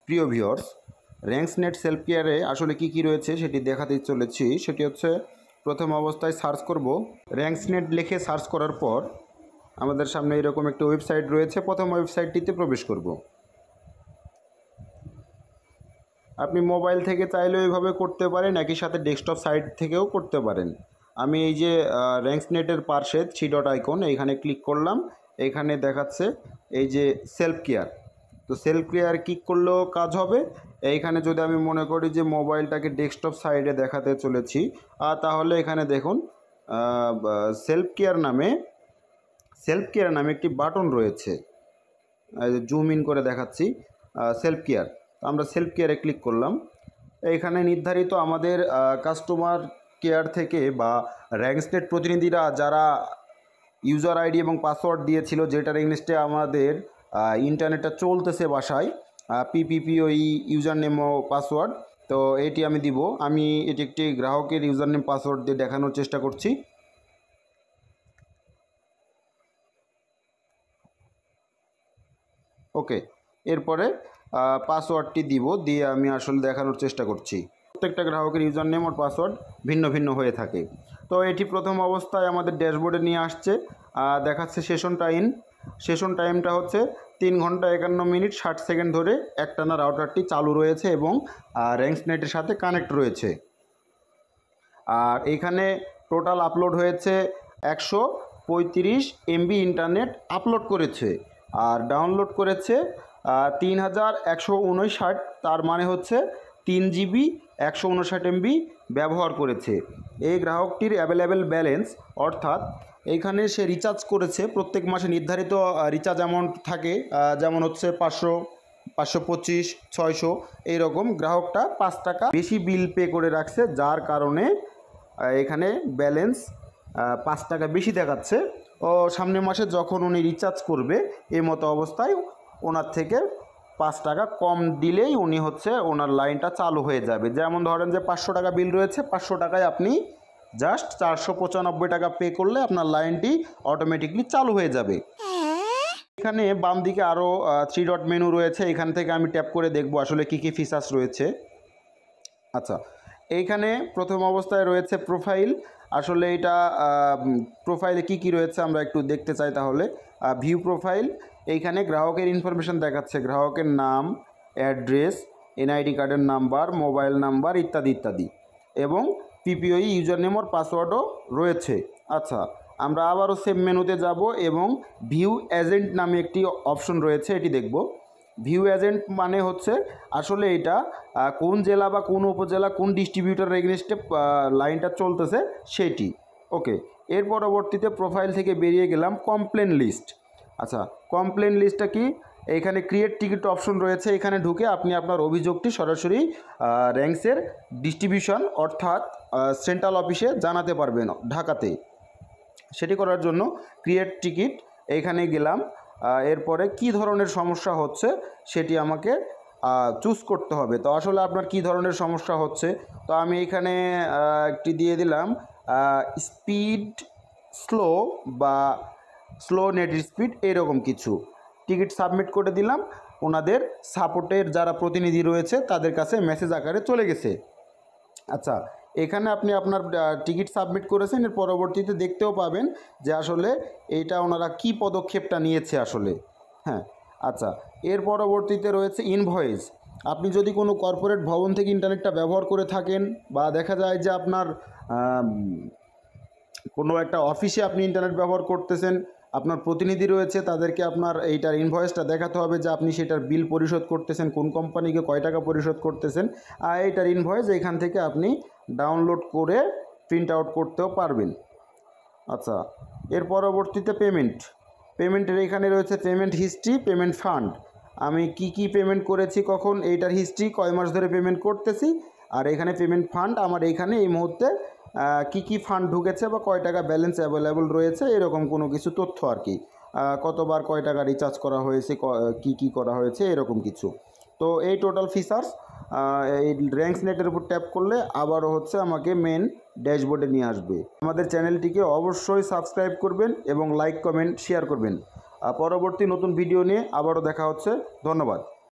প্রিয় viewers, র্যাঙ্কসনেট self কেয়ারে আসলে কি রয়েছে সেটি দেখাতে চলেছি। সেটি হচ্ছে প্রথম অবস্থায় সার্চ করব। র্যাঙ্কসনেট লিখে সার্চ করার পর আমাদের সামনে এরকম একটি ওয়েবসাইট রয়েছে। প্রথম ওয়েবসাইটটিতে প্রবেশ করব। আপনি মোবাইল থেকে চাইলেও এইভাবে করতে পারেন, একই সাথে ডেস্কটপ সাইট থেকেও করতে পারেন। আমি এই যে র্যাঙ্কসনেটের পাশে 3 ডট আইকন এইখানে ক্লিক করলাম। এইখানে দেখাচ্ছে এই যে সেলফ কেয়ার। তো সেলফ কেয়ার ক্লিক করলেও কাজ হবে। এইখানে যদি আমি মনে করি যে মোবাইলটাকে ডেস্কটপ সাইডে দেখাতে চলেছি, তাহলে এখানে দেখুন সেলফ কেয়ার নামে একটি বাটন রয়েছে। জুম ইন করে দেখাচ্ছি। সেলফ কেয়ার, আমরা সেলফ কেয়ারে ক্লিক করলাম। এইখানে নির্ধারিত আমাদের কাস্টমার কেয়ার থেকে বা র্যাঙ্কসনেট প্রতিনিধিরা যারা ইউজার আইডি এবং পাসওয়ার্ড দিয়েছিল, যেটার এগেইনস্টে আমাদের ইন্টারনেটটা চলতেছে বাসায়, পিপিপিওই ইউজার নেম ও পাসওয়ার্ড, তো এটি আমি দিব। আমি এটি একটি গ্রাহকের ইউজার নেম পাসওয়ার্ড দিয়ে দেখানোর চেষ্টা করছি। ওকে, এরপরে পাসওয়ার্ডটি দিয়ে আমি আসলে দেখানোর চেষ্টা করছি। প্রত্যেকটা গ্রাহকের ইউজার নেম আর পাসওয়ার্ড ভিন্ন ভিন্ন হয়ে থাকে। তো এটি প্রথম অবস্থায় আমাদের ড্যাশবোর্ডে নিয়ে আসছে। দেখাচ্ছে সেশন টাইমটা হচ্ছে 3 ঘন্টা 51 মিনিট 60 সেকেন্ড ধরে একটানা রাউটারটি চালু রয়েছে এবং র্যাঙ্কসনেটের সাথে কানেক্ট রয়েছে। আর এখানে টোটাল আপলোড হয়েছে 135 MB ইন্টারনেট আপলোড করেছে, আর ডাউনলোড করেছে 3159। তার মানে হচ্ছে 3 GB 159 MB ব্যবহার করেছে। এই গ্রাহকটির অ্যাভেলেবেল ব্যালেন্স, অর্থাৎ এইখানে সে রিচার্জ করেছে প্রত্যেক মাসে নির্ধারিত রিচার্জ অ্যামাউন্ট থাকে, যেমন হচ্ছে 500, 525, 600 এইরকম। গ্রাহকটা 5 টাকা বেশি বিল পে করে রাখছে, যার কারণে এখানে ব্যালেন্স 5 টাকা বেশি দেখাচ্ছে। ও সামনের মাসে যখন উনি রিচার্জ করবে এই মতো অবস্থায় ওনার থেকে 5 টাকা কম দিলেই উনি হচ্ছে ওনার লাইনটা চালু হয়ে যাবে। যেমন ধরেন যে 500 টাকা বিল রয়েছে, 500 টাকায় আপনি জাস্ট 495 টাকা পে করলে আপনার লাইনটি অটোমেটিকলি চালু হয়ে যাবে। এখানে বাম দিকে আরও 3 ডট মেনু রয়েছে। এখান থেকে আমি ট্যাপ করে দেখব আসলে কি ফিচার্স রয়েছে। আচ্ছা, এইখানে প্রথম অবস্থায় রয়েছে প্রোফাইল। আসলে এটা প্রোফাইলে কি রয়েছে আমরা একটু দেখতে চাই। তাহলে ভিউ প্রোফাইল, এইখানে গ্রাহকের ইনফরমেশন দেখাচ্ছে, গ্রাহকের নাম, অ্যাড্রেস, এনআইডি কার্ডের নাম্বার, মোবাইল নাম্বার ইত্যাদি ইত্যাদি, এবং পিপিওই ইউজার নেম আর পাসওয়ার্ডও রয়েছে। আচ্ছা, আমরা আবারও সেম মেনুতে যাব এবং ভিউ এজেন্ট নামে একটি অপশন রয়েছে, এটি দেখব। ভিউ এজেন্ট মানে হচ্ছে আসলে এটা কোন জেলা বা কোন উপজেলা কোন ডিস্ট্রিবিউটার এগেইনস্টে লাইনটা চলতেছে সেটি। ওকে, এর পরবর্তীতে প্রোফাইল থেকে বেরিয়ে গেলাম কমপ্লেন লিস্ট। আচ্ছা, কমপ্লেন লিস্টটা কি? এখানে ক্রিয়েট টিকিট অপশন রয়েছে। এখানে ঢুকে আপনি আপনার অভিযোগটি সরাসরি র্যাঙ্কসের ডিস্ট্রিবিউশন অর্থাৎ সেন্ট্রাল অফিসে জানাতে পারবেন ঢাকাতে। সেটি করার জন্য ক্রিয়েট টিকিট এইখানে গেলাম। এরপরে কি ধরনের সমস্যা হচ্ছে সেটি আমাকে চুজ করতে হবে। তো আসলে আপনার কি ধরনের সমস্যা হচ্ছে, তো আমি এখানে একটি দিয়ে দিলাম স্পিড স্লো বা স্লো নেট স্পিড এরকম কিছু। টিকিট সাবমিট করে দিলাম। ওনাদের সাপোর্টের যারা প্রতিনিধি রয়েছে তাদের কাছে মেসেজ আকারে চলে গেছে। আচ্ছা, এখানে আপনি আপনার টিকিট সাবমিট করেছেন, এর পরবর্তীতে দেখতেও পাবেন যে আসলে এইটা ওনারা কি পদক্ষেপটা নিয়েছে আসলে। হ্যাঁ, আচ্ছা, এর পরবর্তীতে রয়েছে ইনভয়েস। আপনি যদি কোনো কর্পোরেট ভবন থেকে ইন্টারনেটটা ব্যবহার করে থাকেন, বা দেখা যায় যে আপনার কোনো একটা অফিসে আপনি ইন্টারনেট ব্যবহার করতেছেন, আপনার প্রতিনিধি রয়েছে, তাদেরকে আপনার এইটার ইনভয়েসটা দেখাতে হবে যে আপনি সেটার বিল পরিশোধ করতেছেন, কোন কোম্পানিকে কয় টাকা পরিশোধ করতেছেন। আর এইটার ইনভয়েস এখান থেকে আপনি ডাউনলোড করে প্রিন্ট আউট করতেও পারবেন। আচ্ছা, এর পরবর্তীতে পেমেন্টের এখানে রয়েছে পেমেন্ট হিস্ট্রি, পেমেন্ট ফান্ড। আমি কি পেমেন্ট করেছি, কখন, এইটার হিস্ট্রি, কয় মাস ধরে পেমেন্ট করতেছি, আর এখানে পেমেন্ট ফান্ড আমার এইখানে এই মুহূর্তে কি ফান্ড ঢুকেছে বা কয় টাকা ব্যালেন্স অ্যাভেলেবল রয়েছে এরকম কোনো কিছু তথ্য আর কি। কতবার কয় টাকা রিচার্জ করা হয়েছে, কি করা হয়েছে এরকম কিছু। তো এই টোটাল ফিচার্স এই র্যাঙ্কসনেটের উপর ট্যাপ করলে আবারও হচ্ছে আমাকে মেন ড্যাশবোর্ডে নিয়ে আসবে। আমাদের চ্যানেলটিকে অবশ্যই সাবস্ক্রাইব করবেন এবং লাইক কমেন্ট শেয়ার করবেন। পরবর্তী নতুন ভিডিও নিয়ে আবারও দেখা হচ্ছে। ধন্যবাদ।